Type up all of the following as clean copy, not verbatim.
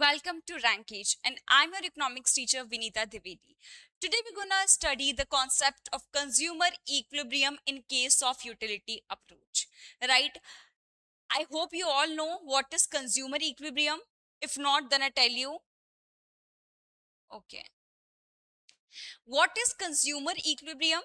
Welcome to Rankage, and I'm your economics teacher Vinita Divedi. Today we're gonna study the concept of consumer equilibrium in case of utility approach. Right? I hope you all know what is consumer equilibrium. If not, then I tell you. Okay. What is consumer equilibrium?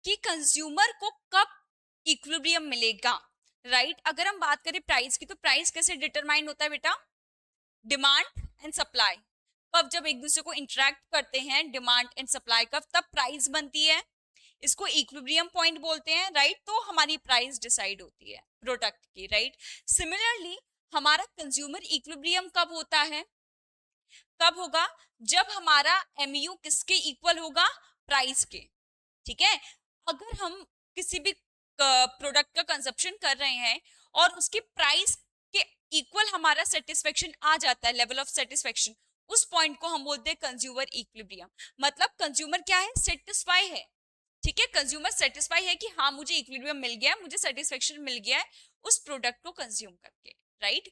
कि consumer को कब equilibrium मिलेगा, right? अगर हम बात करें price की, तो प्राइस कैसे डिटरमाइन होता है बेटा? Demand and supply. कब जब एक दूसरे को इंटरेक्ट करते हैं डिमांड एंड सप्लाई कब, तब प्राइस बनती है। इसको इक्विलिब्रियम पॉइंट बोलते हैं, राइट? तो हमारी प्राइस डिसाइड होती है प्रोडक्ट की, राइट? सिमिलरली हमारा कंज्यूमर इक्विलिब्रियम कब होता है? कब होगा? जब हमारा एमयू किसके इक्वल होगा? प्राइस के। ठीक है? अगर हम किसी भी प्रोडक्ट का कंजप्शन कर रहे हैं और उसकी प्राइस के इक्वल हमारा सेटिस्फेक्शन आ जाता है, लेवल ऑफ सेटिस्फेक्शन, उस पॉइंट को हम बोलते हैं कंज्यूमर इक्विलिब्रियम। मतलब कंज्यूमर क्या है? सेटिस्फाई है। ठीक है? कंज्यूमर सेटिस्फाई है कि हाँ मुझे इक्विलिब्रियम मिल गया है, मुझे सेटिस्फेक्शन मिल गया है उस प्रोडक्ट को कंज्यूम करके, राइट?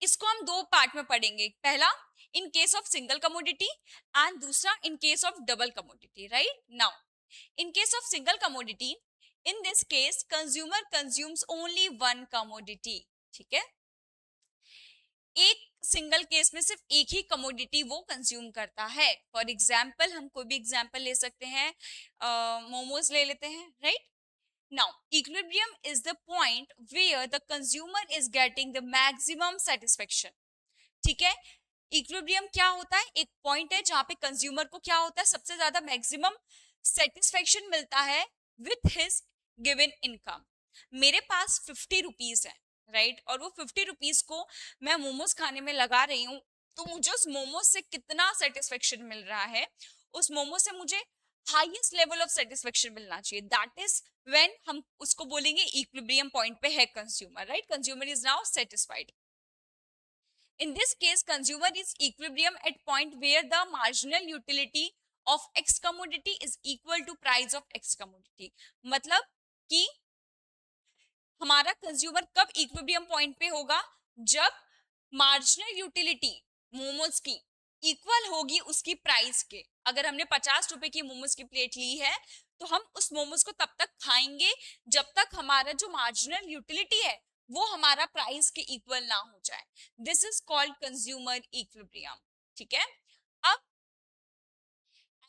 इसको हम दो पार्ट में पढ़ेंगे। पहला in case of single commodity and दूसरा in case of double commodity, right? Now in case of single commodity, in this case consumer consumes only one commodity। ठीक है? एक सिंगल केस में सिर्फ एक ही कमोडिटी वो कंज्यूम करता है। फॉर एग्जाम्पल हम कोई भी एग्जाम्पल ले सकते हैं, मोमोज ले लेते हैं, right? Now equilibrium is the point where the consumer is getting the maximum satisfaction. ठीक है? इक्विलिब्रियम क्या होता है? एक पॉइंट है जहां पे कंज्यूमर को क्या होता है? सबसे ज्यादा मैक्सिमम सेटिस्फेक्शन मिलता है विथ हिज गिवन इनकम। मेरे पास 50 रुपीज है, राइट? और वो 50 रुपीज को मैं मोमोज खाने में लगा रही हूँ, तो मुझे उस मोमोज से कितना सेटिस्फेक्शन मिल रहा है? उस मोमोज से मुझे हाईएस्ट लेवल ऑफ सेटिस्फेक्शन मिलना चाहिए। दैट इज व्हेन हम उसको बोलेंगे इक्विलिब्रियम पॉइंट पे है consumer, right? Consumer is now satisfied. In this case, consumer is equilibrium at point where the marginal utility of X commodity is equal to price of X commodity। मतलब कि हमारा consumer कब equilibrium point पे होगा? जब marginal utility momos की equal होगी उसकी प्राइस के। अगर हमने 50 रुपए की मोमोज की प्लेट ली है, तो हम उस मोमोज को तब तक खाएंगे जब तक हमारा जो मार्जिनल यूटिलिटी है वो हमारा प्राइस के इक्वल ना हो जाए। This is called consumer equilibrium. ठीक है? अब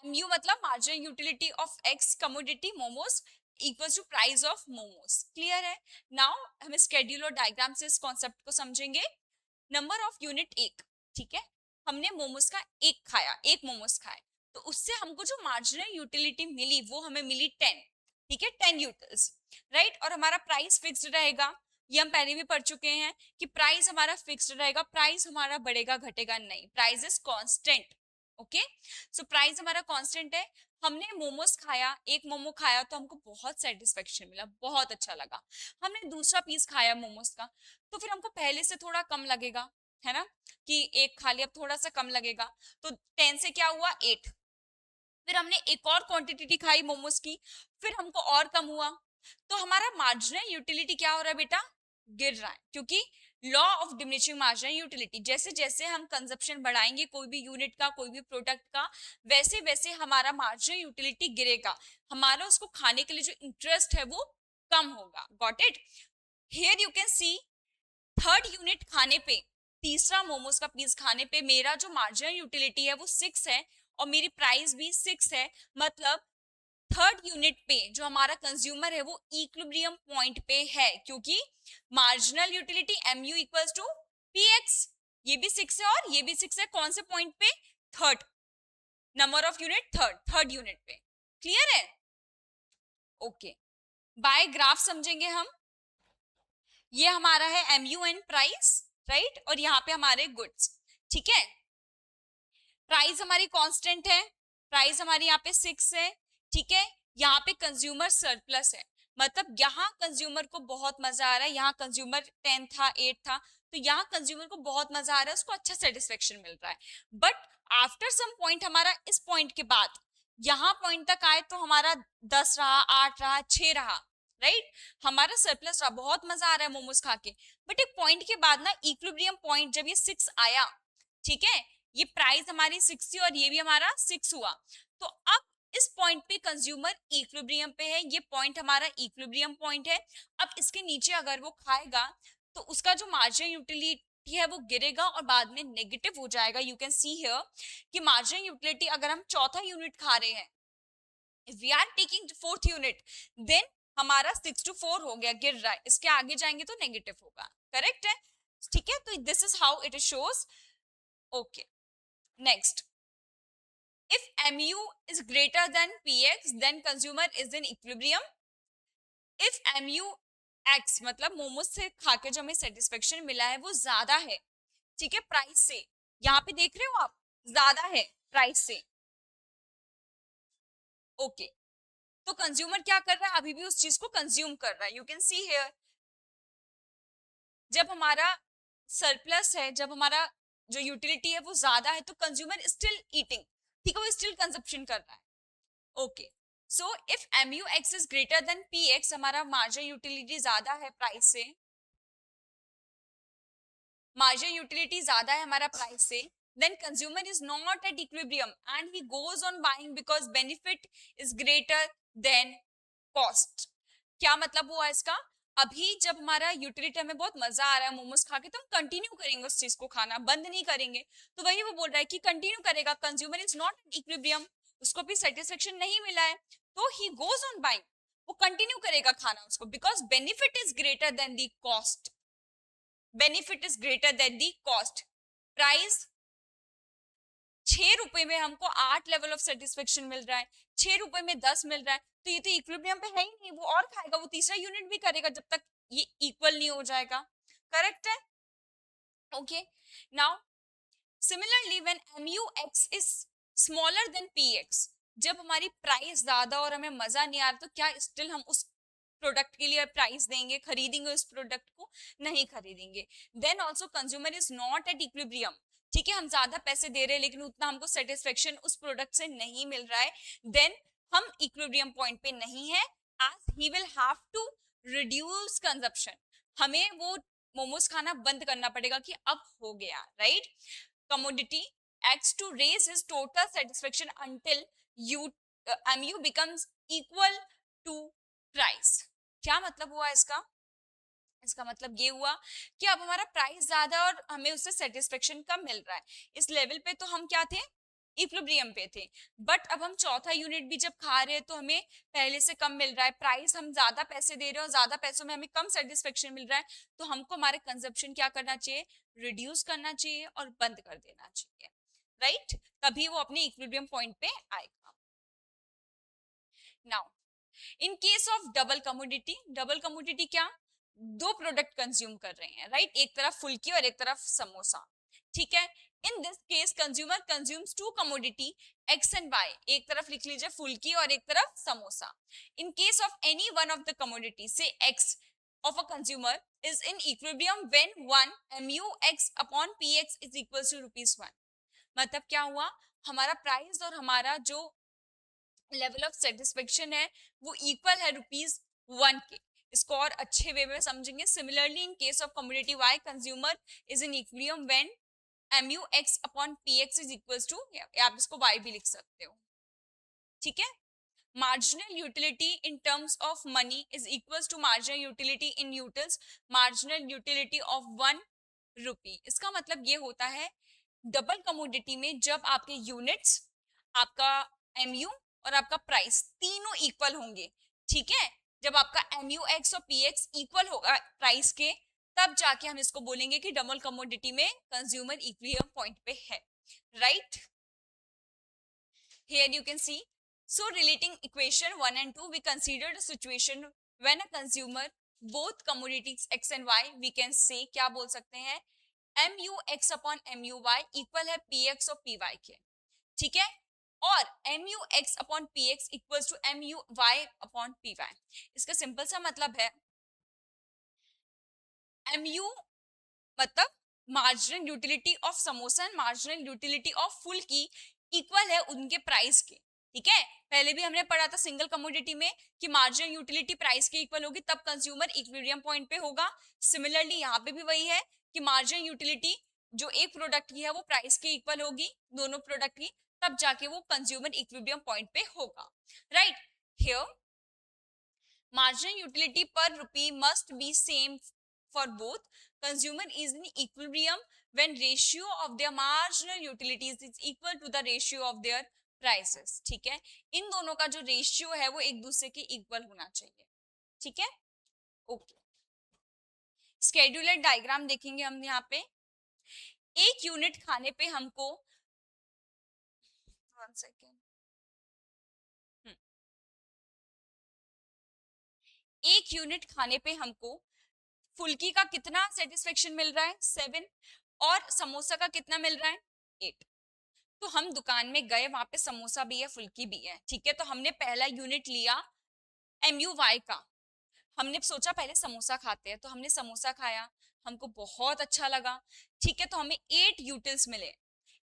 MU मतलब marginal utility of X commodity momos equal to price of momos. Clear है? नाउ हम स्केड्यूल और डायग्राम से इस कॉन्सेप्ट को समझेंगे। नंबर ऑफ यूनिट एक। ठीक है? हमने मोमोज का एक खाया, एक मोमोज खाए, तो उससे हमको जो मार्जिनल यूटिलिटी मिली वो हमें मिली 10। ठीक है? 10 यूटिल्स, राइट? और हमारा प्राइस फिक्स्ड रहेगा। ये हम पहले भी पढ़ चुके हैं कि प्राइस हमारा फिक्स्ड रहेगा, प्राइस हमारा बढ़ेगा घटेगा नहीं, price is constant. Okay? So price हमारा कांस्टेंट है। हमने मोमोज खाया, एक मोमो खाया तो हमको बहुत सेटिस्फेक्शन मिला, बहुत अच्छा लगा। हमने दूसरा पीस खाया मोमोज का, तो फिर हमको पहले से थोड़ा कम लगेगा, है ना? कि एक खा लिया, अब थोड़ा सा कम लगेगा, तो 10 से क्या हुआ? 8। फिर हमने एक और क्वांटिटी खाई मोमोज की, फिर हमको और कम हुआ, तो हमारा मार्जिनल यूटिलिटी क्या हो रहा है बेटा? गिर रहा है, क्योंकि law of diminishing marginal utility, जैसे जैसे हम कंजप्शन बढ़ाएंगे कोई भी यूनिट का, कोई भी प्रोडक्ट का, वैसे वैसे हमारा मार्जिनल यूटिलिटी गिरेगा, हमारा उसको खाने के लिए जो इंटरेस्ट है वो कम होगा। Got it? Here you can see, third unit खाने पे, तीसरा मोमोज का पीस खाने पे मेरा जो मार्जिनल यूटिलिटी है वो 6 है और मेरी प्राइस भी 6 है। मतलब थर्ड यूनिट पे जो हमारा कंज्यूमर है वो इक्विलिब्रियम पॉइंट पे है, क्योंकि marginal utility MU equals to PX। ये भी 6 है और ये भी 6 है। कौन से पॉइंट पे? Third. Number of unit third unit पे। क्लियर है? ओके, बाय ग्राफ समझेंगे हम। ये हमारा है MU एंड प्राइस, राइट? और यहाँ पे हमारे गुड्स। ठीक है? प्राइस हमारी कांस्टेंट है, प्राइस हमारी यहाँ पे 6 है। ठीक है? यहाँ पे कंज्यूमर सरप्लस है, मतलब यहाँ कंज्यूमर को बहुत मजा आ रहा है। यहाँ कंज्यूमर 10 था, 8 था, तो यहाँ कंज्यूमर को बहुत मजा आ रहा है, उसको अच्छा सेटिस्फेक्शन मिल रहा है। बट आफ्टर सम पॉइंट, हमारा इस पॉइंट के बाद यहाँ पॉइंट तक आए तो हमारा 10 रहा, 8 रहा, 6 रहा, राइट, हमारा सरप्लस रहा, बहुत मजा आ रहा है मोमोज खा के, बट एक पॉइंट के बाद ना इक्विलिब्रियम पॉइंट जब ये 6 आया, ठीक है, ये प्राइस हमारी 6 थी और ये भी हमारा 6 हुआ, तो अब इस पॉइंट पे कंज्यूमर इक्विलिब्रियम पे है, ये पॉइंट हमारा इक्विलिब्रियम पॉइंट है। अब इसके नीचे अगर वो खाएगा तो उसका जो मार्जिनल यूटिलिटी है वो गिरेगा और बाद में नेगेटिव हो जाएगा। यू कैन सी हियर कि मार्जिनल यूटिलिटी अगर हम चौथा यूनिट खा रहे हैं, if we are taking fourth unit, then हमारा 6 to 4 हो गया, गिर रहा है, इसके आगे जाएंगे तो नेगेटिव होगा, करेक्ट है, ठीक है, तो this is how it shows. Okay, next, if mu is greater than px then consumer is in equilibrium। if mu x मतलब मोमोज से खाके जो हमें सेटिस्फेक्शन मिला है वो ज्यादा है, ठीक है, प्राइस से, यहाँ पे देख रहे हो आप, ज्यादा है प्राइस से, ओके, तो कंज्यूमर क्या कर रहा है, अभी भी उस चीज को कंज्यूम कर रहा है। यू कैन सी हियर, जब हमारा सरप्लस है, जब हमारा जो यूटिलिटी है वो ज्यादा है, तो कंज्यूमर स्टिल ईटिंग, ठीक है, वो स्टिल कंजप्शन कर रहा है। Okay, so if mu x is greater than px, हमारा मार्जिनल यूटिलिटी ज्यादा है प्राइस से, मार्जिनल यूटिलिटी ज्यादा है हमारा प्राइस से, then consumer is not at equilibrium and he goes on buying because benefit is greater than cost। क्या मतलब हुआ इसका, अभी जब हमारा यूटिलिटी हमें बहुत मजा आ रहा है मोमोज खा के, तो हम कंटिन्यू करेंगे उस चीज को खाना, बंद नहीं करेंगे, तो वही वो बोल रहा है कि कंटिन्यू करेगा, consumer is not at equilibrium, उसको भी सेटिस्फेक्शन नहीं मिला है, तो ही गोज ऑन बाइंग, वो कंटिन्यू करेगा खाना उसको, because benefit is greater than the cost, benefit is greater than the cost. Price 6 रुपए में हमको 8 लेवल ऑफ सेटिस्फेक्शन मिल रहा है, 6 रुपए में 10 मिल रहा है, तो ये तो इक्विलिब्रियम पे है ही नहीं, वो और खाएगा, वो तीसरा यूनिट भी करेगा जब तक ये इक्वल नहीं हो जाएगा, करेक्ट है, okay. Now similarly when MUX is smaller than PX, जब हमारी प्राइस ज्यादा और हमें मजा नहीं आ रहा, तो क्या स्टिल हम उस प्रोडक्ट के लिए प्राइस देंगे, खरीदेंगे उस प्रोडक्ट को, नहीं खरीदेंगे। Then also consumer is not at equilibrium, ठीक है, हम ज्यादा पैसे दे रहे हैं लेकिन उतना हमको सेटिस्फेक्शन उस प्रोडक्ट से नहीं मिल रहा है, देन हम इक्विलिब्रियम पॉइंट पे नहीं है, as he will have to reduce consumption, हमें वो मोमोज खाना बंद करना पड़ेगा कि अब हो गया, right, commodity acts to raise his total satisfaction until you mu becomes equal to price। क्या मतलब हुआ इसका, इसका मतलब ये हुआ कि अब हमारा प्राइस ज्यादा और हमें उससे सेटिस्फेक्शन कम मिल रहा है, इस लेवल पे तो हम क्या थे, इक्विलिब्रियम पे थे, बट अब हम चौथा यूनिट भी जब खा रहे हैं तो हमें पहले से कम मिल रहा है, प्राइस हम ज्यादा पैसे दे रहे हैं और ज्यादा पैसों में हमें कम सेटिस्फेक्शन मिल रहा है, तो हमको हमारे कंजप्शन क्या करना चाहिए, रिड्यूस करना चाहिए और बंद कर देना चाहिए, राइट, तभी वो अपने इक्विलिब्रियम पॉइंट पे आएगा। Now in case of double commodity, double commodity क्या, दो प्रोडक्ट कंज्यूम कर रहे हैं, राइट, एक तरफ फुल्की और एक तरफ समोसा, ठीक है, in this case consumer consumes two commodity X and Y, एक तरफ लिख लीजिए फुल्की और एक तरफ samosa. In case of any one of the commodity से X of a consumer is in equilibrium when 1 mu x upon px is equals to ₹1। मतलब क्या हुआ, हमारा प्राइस और हमारा जो लेवल ऑफ सेटिस्फेक्शन है वो इक्वल है ₹1 के, इसको और अच्छे वे में समझेंगे। Similarly in case of commodity Y consumer is in equilibrium when mu x upon px is equals to, आप इसको y भी लिख सकते हो, ठीक है, marginal utility in terms of money is equals to marginal utility in utils, marginal utility of 1 rupee। इसका मतलब ये होता है डबल कमोडिटी में जब आपके यूनिट्स, आपका MU और आपका प्राइस तीनों इक्वल होंगे, ठीक है, जब आपका MUX और PX इक्वल होगा प्राइस के, तब जाके हम इसको बोलेंगे कि डबल कमोडिटी में कंज्यूमर इक्विलिब्रियम पॉइंट पे है, right. Here you can see, so relating equation 1 and 2, we considered a situation when a consumer both commodities x and y, we can say क्या बोल सकते हैं, MUX upon MUY इक्वल है PX और PY के, ठीक है, और MUX upon PX equals to MUY upon PY। इसका सिंपल सा मतलब है, MU मतलब marginal utility of samosa and marginal utility of फुल की इक्वल है उनके प्राइस के, ठीक है, पहले भी हमने पढ़ा था सिंगल कमोडिटी में कि मार्जिनल यूटिलिटी प्राइस के इक्वल होगी तब कंज्यूमर इक्विलिब्रियम पॉइंट पे होगा। सिमिलरली यहाँ पे भी वही है कि मार्जिनल यूटिलिटी जो एक प्रोडक्ट की है वो प्राइस के इक्वल होगी दोनों प्रोडक्ट की, तब जाके वो कंज्यूमर इक्विलिब्रियम पॉइंट पे होगा, right. Here marginal utility per rupee must be same for both. Consumer is in equilibrium when ratio of their marginal utilities is equal to the ratio of their prices. ठीक है, इन दोनों का जो ratio है वो एक दूसरे के इक्वल होना चाहिए, ठीक है। ओके, स्केड्यूलर डायग्राम देखेंगे हम यहाँ पे। एक यूनिट खाने पे हमको 1 सेकेंड, एक यूनिट खाने पे हमको फुल्की का कितना सेटिस्फेक्शन मिल रहा है 7, और समोसा का कितना मिल रहा है 8। तो हम दुकान में गए, वहां पे समोसा भी है फुल्की भी है, ठीक है। तो हमने पहला यूनिट लिया MUY का, हमने सोचा पहले समोसा खाते हैं, तो हमने समोसा खाया, हमको बहुत अच्छा लगा, ठीक है। तो हमें 8 यूटिल्स मिले,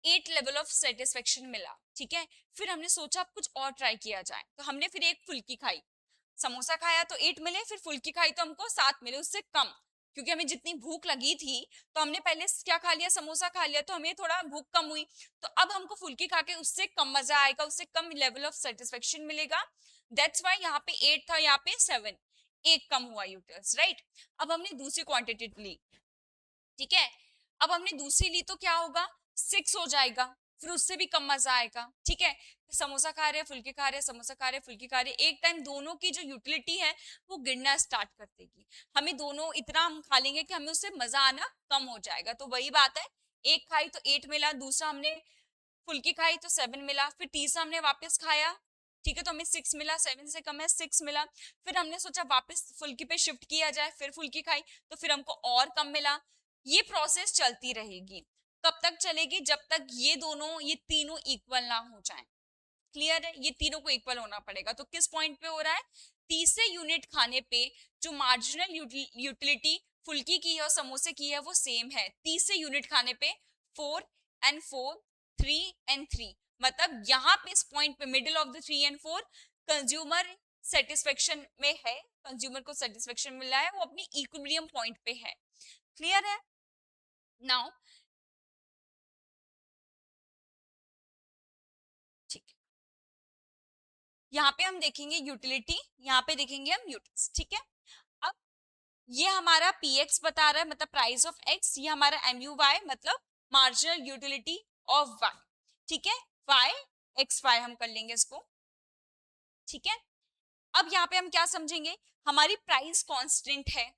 8 लेवल ऑफ सेटिस्फेक्शन मिला, ठीक है। फिर हमने सोचा अब कुछ और ट्राई किया जाए, तो हमने फिर एक फुल्की खाई, समोसा खाया तो 8 मिले, फिर फुल्की खाई तो हमको 7 मिले, उससे कम, क्योंकि हमें जितनी भूख लगी थी तो हमने पहले क्या खा लिया, समोसा खा लिया, तो हमें थोड़ा भूख कम हुई, तो अब हमको फुल्की खा के उससे कम मजा आएगा, उससे कम लेवल ऑफ सेटिस्फेक्शन मिलेगा। दैट्स वाई यहाँ पे 8 था, यहाँ पे 7, एक कम हुआ यूटिल्स, राइट। अब हमने दूसरी क्वांटिटी ली, ठीक है। अब हमने दूसरी ली तो क्या होगा 6 हो जाएगा, फिर उससे भी कम मजा आएगा, ठीक है। समोसा खा रहे हैं फुल्की खा रहे हैं, समोसा खा रहे हैं फुल्की खा रहे हैं, एक टाइम दोनों की जो यूटिलिटी है वो गिरना स्टार्ट कर देगी, हमें दोनों इतना हम खा लेंगे कि हमें उससे मजा आना कम हो जाएगा। तो वही बात है, एक खाई तो 8 मिला, दूसरा हमने फुल्की खाई तो 7 मिला, फिर तीसरा हमने वापस खाया, ठीक है, तो हमें 6 मिला, 7 से कम है 6 मिला। फिर हमने सोचा वापस फुल्की पे शिफ्ट किया जाए, फिर फुल्की खाई तो फिर हमको और कम मिला। ये प्रोसेस चलती रहेगी, कब तक चलेगी, जब तक ये दोनों ये तीनों इक्वल ना हो जाए। क्लियर है, ये तीनों को इक्वल होना पड़ेगा। तो किस पॉइंट पे हो रहा है, तीसरे यूनिट खाने पे जो मार्जिनल यूटिलिटी फुल्की की है और समोसे की है वो सेम है, तीसरे यूनिट खाने पे 4 एंड 4, 3 एंड 3, मतलब यहाँ पे इस पॉइंट पे middle of the 3 and 4 consumer satisfaction में है, कंज्यूमर को सेटिस्फेक्शन मिल रहा है, वो अपनी इक्विलिब्रियम पॉइंट पे है। क्लियर है। नाउ ठीक है, यहाँ पे हम देखेंगे यूटिलिटी, यहाँ पे देखेंगे हम यूटिल्स, ठीक है। अब ये हमारा PX बता रहा है, मतलब प्राइस ऑफ X, ये हमारा MUY मतलब मार्जिनल यूटिलिटी ऑफ Y, ठीक है। Y XY हम कर लेंगे इसको, ठीक है। अब यहाँ पे हम क्या समझेंगे, हमारी प्राइस कांस्टेंट है,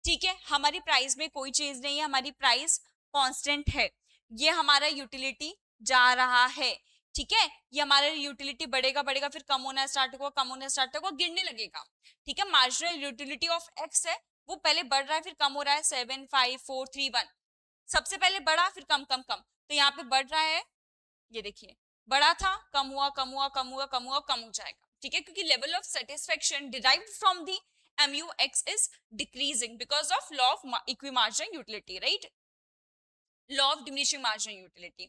ठीक है, हमारी प्राइस में कोई चीज नहीं है, हमारी प्राइस कांस्टेंट है, ये हमारा यूटिलिटी जा रहा है, ठीक है। ये हमारा यूटिलिटी बढ़ेगा बढ़ेगा, फिर कम होना स्टार्ट होगा, कम होना स्टार्ट होगा, गिरने लगेगा, ठीक है। मार्जिनल यूटिलिटी ऑफ एक्स है, वो पहले बढ़ रहा है फिर कम हो रहा है, 7 5 4 3 1, सबसे पहले बढ़ा फिर कम कम कम, तो यहाँ पे बढ़ रहा है, ये देखिए बड़ा था, कम हुआ कम हुआ कम हुआ कम हुआ, कम हो जाएगा, ठीक है, क्योंकि level of satisfaction derived from the MUX is decreasing because of law of equimarginal utility, right? Law of diminishing marginal utility.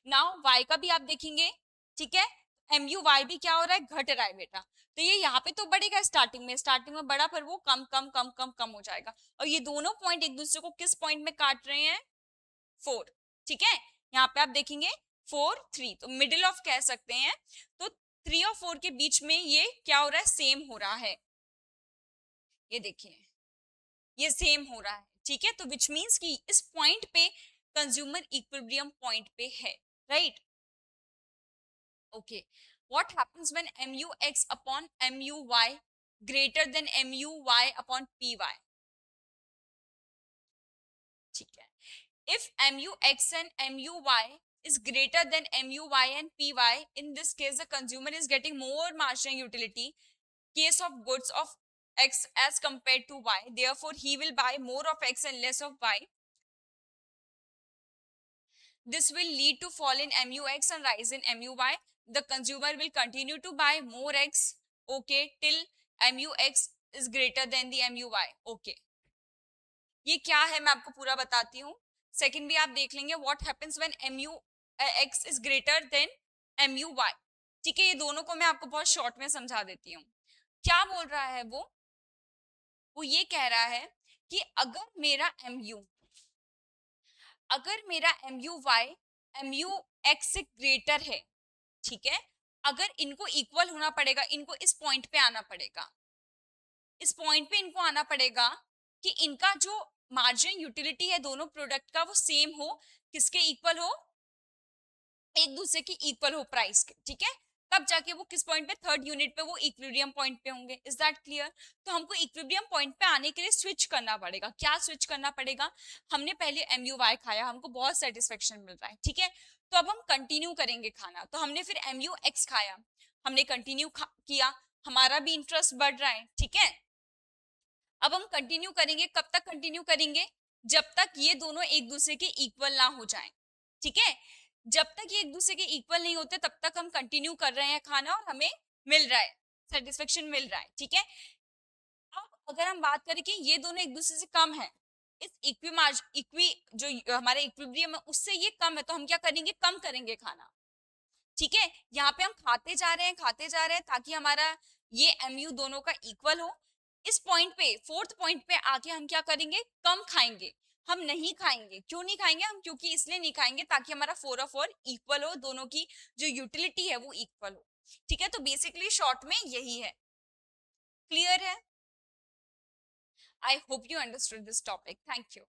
Now y का भी आप देखेंगे, ठीक है, MUY भी क्या हो रहा है, घट रहा है बेटा, तो ये यहाँ पे तो बढ़ेगा, स्टार्टिंग में बढ़ा, पर वो कम कम कम कम कम हो जाएगा, और ये दोनों पॉइंट एक दूसरे को किस पॉइंट में काट रहे हैं, 4, ठीक है। यहाँ पे आप देखेंगे 4 3, तो मिडिल ऑफ कह सकते हैं, तो 3 और 4 के बीच में ये क्या हो रहा है, सेम हो रहा है, ये देखिए ये सेम हो रहा है, ठीक है। तो विच मीन्स कि इस पॉइंट पे कंज्यूमर इक्विलिब्रियम पॉइंट पे है, right. Okay, what happens when MUX upon MUY greater than MUY upon PY, ठीक है। If MUX and MUY is greater than MUY and PY, in this case the consumer is getting more marginal utility case of goods of X as compared to Y, therefore he will buy more of X and less of Y. This will lead to fall in MUX and rise in MUY. The consumer will continue to buy more X, okay, till MUX is greater than the MUY, okay. ये क्या है मैं आपको पूरा बताती हूँ, second भी आप देख लेंगे, what happens when MUX is greater than MUY, ठीक है, ये दोनों को मैं आपको बहुत शॉर्ट में समझा देती हूँ। क्या बोल रहा है वो ये कह रहा है कि अगर मेरा MU वाई MU एक्स से ग्रेटर है, ठीक है, अगर इनको इक्वल होना पड़ेगा, इनको इस पॉइंट पे आना पड़ेगा, इस पॉइंट पे इनको आना पड़ेगा कि इनका जो मार्जिन यूटिलिटी है दोनों प्रोडक्ट का वो सेम हो, किसके इक्वल हो, एक दूसरे की इक्वल हो प्राइस के, ठीक है, तब जाके वो किस पॉइंट पे, थर्ड यूनिट पे वो इक्विलिब्रियम पॉइंट पे होंगे। Is that clear? तो हमको इक्विलिब्रियम पॉइंट पे आने के लिए स्विच करना पड़ेगा। क्या स्विच करना पड़ेगा? हमने पहले MU वाई खाया, हमको बहुत सेटिस्फेक्शन मिल रहा है, ठीक है, तो अब हम कंटिन्यू करेंगे खाना, तो हमने फिर MU एक्स खाया, हमने कंटिन्यू किया, हमारा भी इंटरेस्ट बढ़ रहा है, ठीक है। अब हम कंटिन्यू करेंगे, कब तक कंटिन्यू करेंगे? जब तक ये दोनों एक दूसरे के इक्वल ना हो जाएं, ठीक है, जब तक ये एक दूसरे के इक्वल नहीं होते तब तक हम कंटिन्यू कर रहे हैं खाना और हमें मिल रहा है, सेटिस्फेक्शन मिल रहा है, ठीक है। अब अगर हम बात करें कि ये दोनों एक दूसरे से कम है, इस इक्वी जो हमारे इक्विलिब्रियम है उससे ये कम है, तो हम क्या करेंगे, कम करेंगे खाना, ठीक है। यहाँ पे हम खाते जा रहे हैं ताकि हमारा ये MU दोनों का इक्वल हो। इस पॉइंट पे, फोर्थ पॉइंट पे आके हम क्या करेंगे, कम खाएंगे, हम नहीं खाएंगे। क्यों नहीं खाएंगे हम? क्योंकि इसलिए नहीं खाएंगे ताकि हमारा 4 इक्वल हो, दोनों की जो यूटिलिटी है वो इक्वल हो, ठीक है। तो बेसिकली शॉर्ट में यही है। क्लियर है? I hope you understood this topic. Thank you.